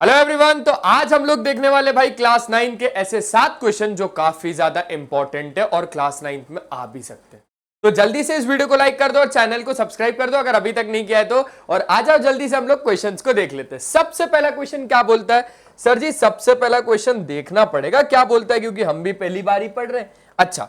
Hello everyone. तो आज हम लोग देखने वाले भाई क्लास 9 के ऐसे 7 क्वेश्चन जो काफी ज्यादा इंपॉर्टेंट है और क्लास 9 में आ भी सकते हैं। तो जल्दी से इस वीडियो को लाइक कर दो और चैनल को सब्सक्राइब कर दो अगर अभी तक नहीं किया है तो। और आ जाओ जल्दी से हम लोग क्वेश्चंस को देख लेते हैं। सबसे पहला क्वेश्चन क्या बोलता है सर जी? सबसे पहला क्वेश्चन देखना पड़ेगा क्या बोलता है, क्योंकि हम भी पहली बार ही पढ़ रहे हैं। अच्छा,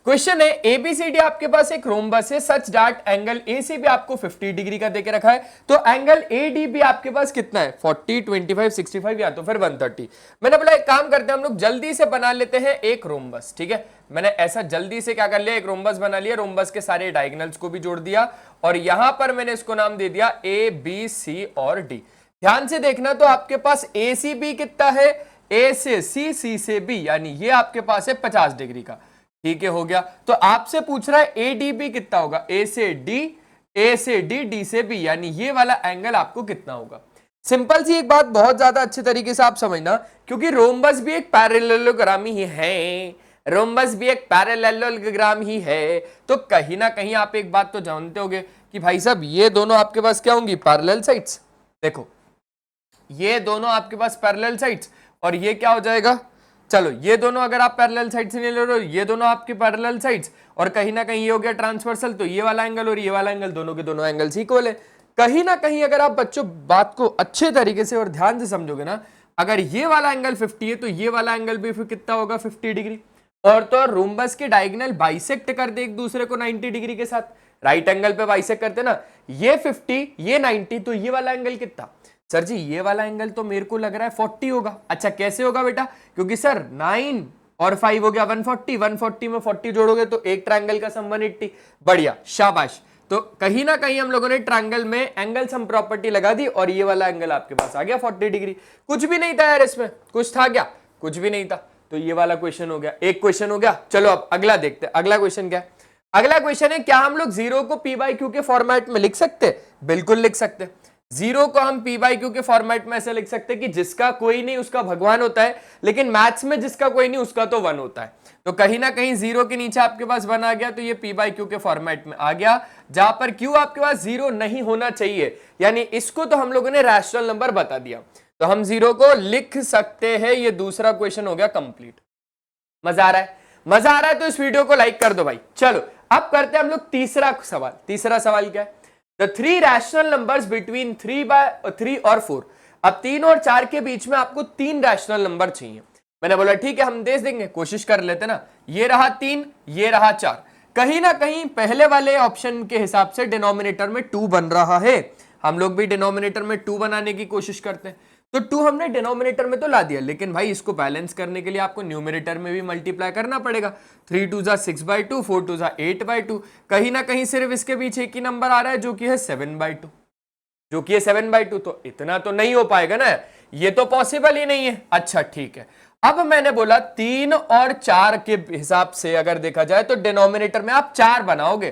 क्वेश्चन है एबीसीडी आपके पास एक रोम्बस है सच दैट एंगल ए से भी आपको 50 डिग्री का देके रखा है। तो एंगल एडी भी आपके पास कितना है? 40, 25, 65 या तो फिर 130। मैंने बोला एक काम करते हैं हम लोग जल्दी से बना लेते हैं एक रोम्बस। ठीक है, मैंने ऐसा जल्दी से क्या कर लिया, एक रोम्बस बना लिया। रोम्बस के सारे डायगोनल्स को भी जोड़ दिया और यहां पर मैंने इसको नाम दे दिया ए बी सी और डी। ध्यान से देखना तो आपके पास ए सी बी कितना है? ए से सी, सी से बी, यानी ये आपके पास है 50 डिग्री का। ठीक है, हो गया। तो आपसे पूछ रहा है एडीबी कितना होगा? ए से डी, ए से डी, डी से बी, यानी ये वाला एंगल आपको कितना होगा? सिंपल सी एक बात, बहुत ज्यादा अच्छे तरीके से आप समझना, क्योंकि रोम्बस भी एक पैरेललोग्राम ही है। रोम्बस भी एक पैरेललोग्राम ही है। तो कहीं ना कहीं आप एक बात तो जानते होंगे कि भाई साहब ये दोनों आपके पास क्या होंगी? Parallel sides. देखो ये दोनों आपके पास पैरेलल साइड्स और ये क्या हो जाएगा? चलो ये दोनों अगर आप पैरेलल साइड से नहीं ले रहे हो, ये दोनों आपके पैरेलल साइड्स और कहीं ना कहीं ये हो गया ट्रांसवर्सल, तो ये वाला एंगल और ये वाला एंगल दोनों के दोनों एंगल्स इक्वल है। कहीं ना कहीं अगर आप बच्चों बात को अच्छे तरीके से और ध्यान से समझोगे ना, अगर ये वाला एंगल 50 है तो ये वाला एंगल भी फिर कितना होगा? 50 डिग्री। और तो रोम्बस के डायगोनल बाइसेक्ट कर दे एक दूसरे को 90 डिग्री के साथ। राइट एंगल पे बाइसेक्ट करते ना, ये 50 ये 90, तो ये वाला एंगल कितना? सर जी ये वाला एंगल तो मेरे को लग रहा है 40 होगा। अच्छा कैसे होगा बेटा? क्योंकि सर 9 और 5 हो गया 140, 140 में 40 जोड़ोगे तो एक ट्रायंगल का सम 180। बढ़िया, शाबाश। तो कहीं ना कहीं हम लोगों ने ट्रायंगल में एंगल सम प्रॉपर्टी लगा दी और ये वाला एंगल आपके पास आ गया 40 डिग्री। कुछ भी नहीं था यार इसमें, कुछ था क्या? कुछ भी नहीं था। तो ये वाला क्वेश्चन हो गया, एक क्वेश्चन हो गया। चलो अब अगला देखते हैं। अगला क्वेश्चन क्या है? अगला क्वेश्चन है क्या हम लोग जीरो को पी बाई क्यू के फॉर्मेट में लिख सकते? बिल्कुल लिख सकते। जीरो को हम पी बाई क्यू के फॉर्मेट में ऐसे लिख सकते कि जिसका कोई नहीं उसका भगवान होता है, लेकिन मैथ्स में जिसका कोई नहीं उसका तो 1 होता है। तो कहीं ना कहीं जीरो के नीचे आपके पास 1 आ गया, तो ये पी बाई क्यू के फॉर्मेट में आ गया, जहां पर क्यू आपके पास जीरो नहीं होना चाहिए, यानी इसको तो हम लोगों ने रैशनल नंबर बता दिया, तो हम जीरो को लिख सकते हैं। ये दूसरा क्वेश्चन हो गया कंप्लीट। मजा आ रहा है? मजा आ रहा है तो इस वीडियो को लाइक कर दो भाई। चलो अब करते हैं हम लोग तीसरा सवाल। तीसरा सवाल क्या है? The three rational numbers between 3 और 4। अब 3 और 4 के बीच में आपको 3 रैशनल नंबर चाहिए। मैंने बोला ठीक है हम दे देंगे, कोशिश कर लेते ना। ये रहा 3, ये रहा 4। कहीं ना कहीं पहले वाले ऑप्शन के हिसाब से डिनोमिनेटर में 2 बन रहा है। हम लोग भी डिनोमिनेटर में 2 बनाने की कोशिश करते हैं। तो 2 हमने डिनोमिनेटर में तो ला दिया, लेकिन भाई इसको बैलेंस करने के लिए आपको न्यूमरेटर में भी मल्टीप्लाई करना पड़ेगा। 3 2 जा 6/2, 4 2 जा 8/2। कहीं ना कहीं सिर्फ इसके पीछे एक ही नंबर आ रहा है जो कि है 7/2, जो कि है 7/2। तो इतना तो नहीं हो पाएगा ना, ये तो पॉसिबल ही नहीं है। अच्छा ठीक है, अब मैंने बोला 3 और 4 के हिसाब से अगर देखा जाए तो डिनोमिनेटर में आप 4 बनाओगे।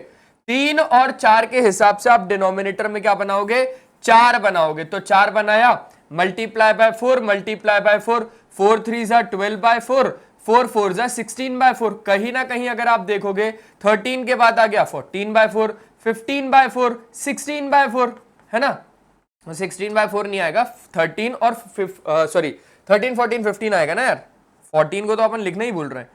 3 और 4 के हिसाब से आप डिनोमिनेटर में क्या बनाओगे? 4 बनाओगे। तो 4 बनाया, मल्टीप्लाई बाय 4, मल्टीप्लाई बाय 4, 4 3 जा 12/4, 4 4 जा 16/4। कहीं ना कहीं अगर आप देखोगे 13 के बाद आ गया 14/4, 15/4, 16/4, है ना? 16/4 नहीं आएगा, 13 और 13 14 15 आएगा ना यार। 14 को तो अपन लिखना ही भूल रहे हैं।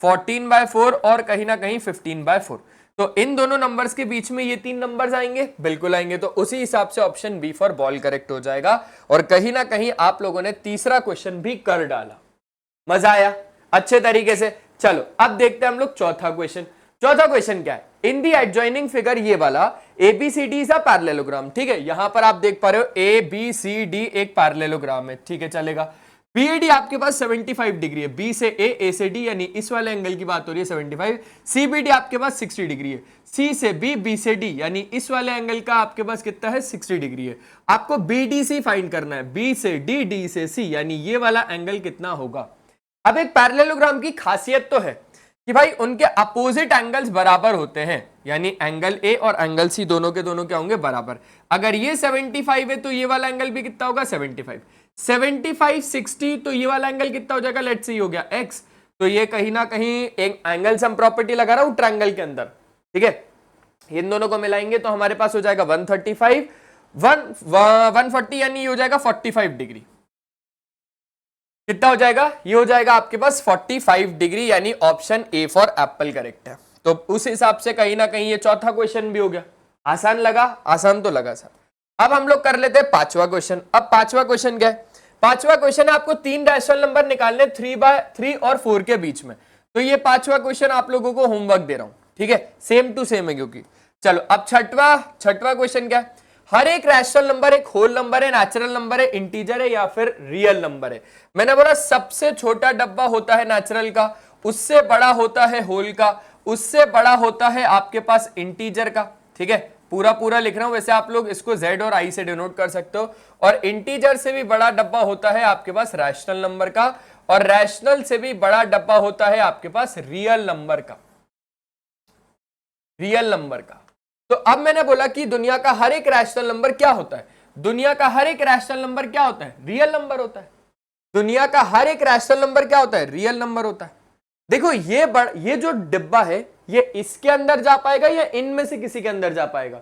14/4 और कहीं ना कहीं 15/4। तो इन दोनों नंबर्स के बीच में ये 3 नंबर्स आएंगे, बिल्कुल आएंगे। तो उसी हिसाब से option B for ball correct हो जाएगा। और कहीं ना कहीं आप लोगों ने तीसरा क्वेश्चन भी कर डाला। मजा आया अच्छे तरीके से। चलो अब देखते हैं हम लोग चौथा क्वेश्चन। चौथा क्वेश्चन क्या है? इन दी एडजॉइनिंग फिगर, ये वाला एबीसीडी इज अ पैरेललोग्राम। ठीक है, यहां पर आप देख पा रहे हो ए बी सी डी एक पैरेललोग्राम है। ठीक है चलेगा। बीएडी आपके पास 75 डिग्री है, बी से ए से डी, यानी इस वाले एंगल की बात हो रही है 75। सीबीडी आपके पास 60 डिग्री है, सी से बी, बी से डी, यानी इस वाले एंगल का आपके पास कितना है? 60 डिग्री है। आपको बीडीसी फाइंड करना है, बी से डी, डी से सी, यानी ये वाला एंगल कितना होगा? अब एक पैरेललोग्राम की खासियत तो है कि भाई उनके अपोजिट एंगल्स बराबर होते हैं, यानी एंगल ए और एंगल सी दोनों के दोनों क्या होंगे? बराबर। अगर ये 75 है तो ये वाला एंगल भी कितना होगा? 75। 75 60, तो ये वाला एंगल कितना हो जाएगा? लेट्स सी हो गया x। तो ये कहीं ना कहीं एक एंगल सम प्रॉपर्टी लगा रहा हूं ट्रायंगल के अंदर। ठीक है, इन दोनों को मिलाएंगे तो हमारे पास हो जाएगा 135, 140, यानी ये हो जाएगा 45 डिग्री। कितना हो जाएगा, ये हो जाएगा आपके पास 45 डिग्री, यानी option A for Apple correct है। तो उस हिसाब से कहीं ना कहीं ये चौथा क्वेश्चन भी हो गया। आसान लगा, आसान तो लगा सर। अब हम लोग कर लेते हैं पांचवा क्वेश्चन। अब पांचवा क्वेश्चन क्या है, पांचवा क्वेश्चन है आपको 3 रैशनल नंबर निकालने 3 और 4 के बीच में। तो ये पांचवा क्वेश्चन आप लोगों को होमवर्क दे रहा हूं, ठीक है, सेम टू सेम है क्योंकि। चलो अब छठवा क्वेश्चन क्या है, हर एक रैशनल नंबर एक होल नंबर है, नेचुरल नंबर है, इंटीजर है या फिर रियल नंबर है। मैंने बोला सबसे छोटा डब्बा होता है नेचुरल का, उससे बड़ा होता है होल का, उससे बड़ा होता है आपके पास इंटीजर का, ठीक है, पूरा पूरा लिख रहा हूं। वैसे आप लोग इसको Z और I से डिनोट कर सकते हो। और इंटीजर से भी बड़ा डब्बा होता है आपके पास रैशनल नंबर का, और रैशनल से भी बड़ा डब्बा होता है आपके पास रियल नंबर का, रियल नंबर का। तो अब मैंने बोला कि दुनिया का हर एक रैशनल नंबर क्या होता है, दुनिया का हर एक रैशनल नंबर क्या होता है, रियल नंबर होता है। दुनिया का हर एक रैशनल नंबर क्या होता है, रियल नंबर होता है। देखो ये जो डिब्बा है ये इसके अंदर जा पाएगा या इनमें से किसी के अंदर जा पाएगा।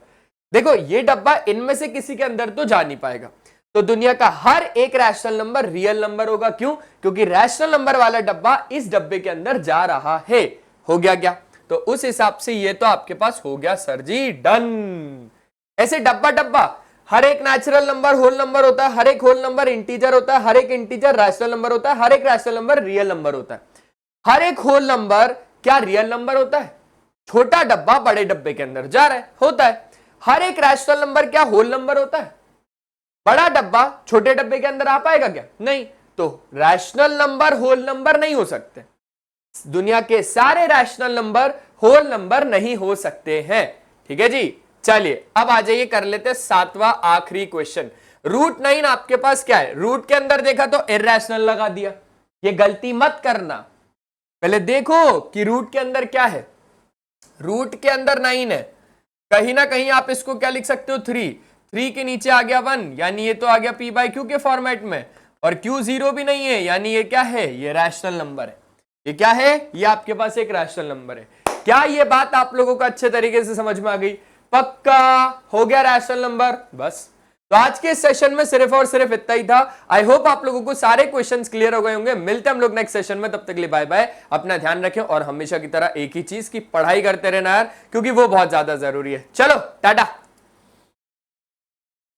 देखो ये डब्बा इनमें से किसी के अंदर तो जा नहीं पाएगा। तो दुनिया का हर एक रैशनल नंबर रियल नंबर होगा। क्यों? क्योंकि रैशनल नंबर वाला डब्बा इस डब्बे के अंदर जा रहा है। हो गया क्या? तो उस हिसाब से ये तो आपके पास हो गया सर जी, डन। ऐसे डब्बा डब्बा हर एक नेचुरल नंबर होल नंबर होता है, हर एक होल नंबर इंटीजर होता है, हर एक इंटीजर रैशनल नंबर होता है, हर एक रैशनल नंबर रियल नंबर होता है। हर एक होल नंबर क्या रियल नंबर होता है? छोटा डब्बा बड़े डब्बे के अंदर जा रहा है, होता है। हर एक रैशनल नंबर क्या होल नंबर होता है? बड़ा डब्बा छोटे डब्बे के अंदर आ पाएगा क्या? नहीं। तो रैशनल नंबर होल नंबर नहीं हो सकते। दुनिया के सारे रैशनल नंबर होल नंबर नहीं हो सकते हैं। ठीक है जी, चलिए अब आ जाइए, कर लेते हैं सातवां आखिरी क्वेश्चन। रूट 9 आपके पास क्या है? रूट के अंदर देखा तो इररेशनल लगा दिया। ये गलती मत करना, पहले देखो कि रूट के अंदर क्या है। रूट के अंदर 9 है, कहीं ना कहीं आप इसको क्या लिख सकते हो, 3 के नीचे आ गया 1, यानी ये तो आ गया p बाई क्यू के फॉर्मेट में। और q 0 भी नहीं है, यानी ये क्या है, ये रैशनल नंबर है। ये क्या है? ये आपके पास एक रैशनल नंबर है। क्या ये बात आप लोगों को अच्छे तरीके से समझ में आ गई? पक्का हो गया रैशनल नंबर। बस, तो आज के सेशन में सिर्फ और सिर्फ इतना ही था। आई होप आप लोगों को सारे क्वेश्चंस क्लियर हो गए होंगे। मिलते हैं हम लोग नेक्स्ट सेशन में, तब तक के लिए बाय बाय। अपना ध्यान रखें और हमेशा की तरह एक ही चीज की पढ़ाई करते रहना यार, क्योंकि वो बहुत ज्यादा जरूरी है। चलो टाटा।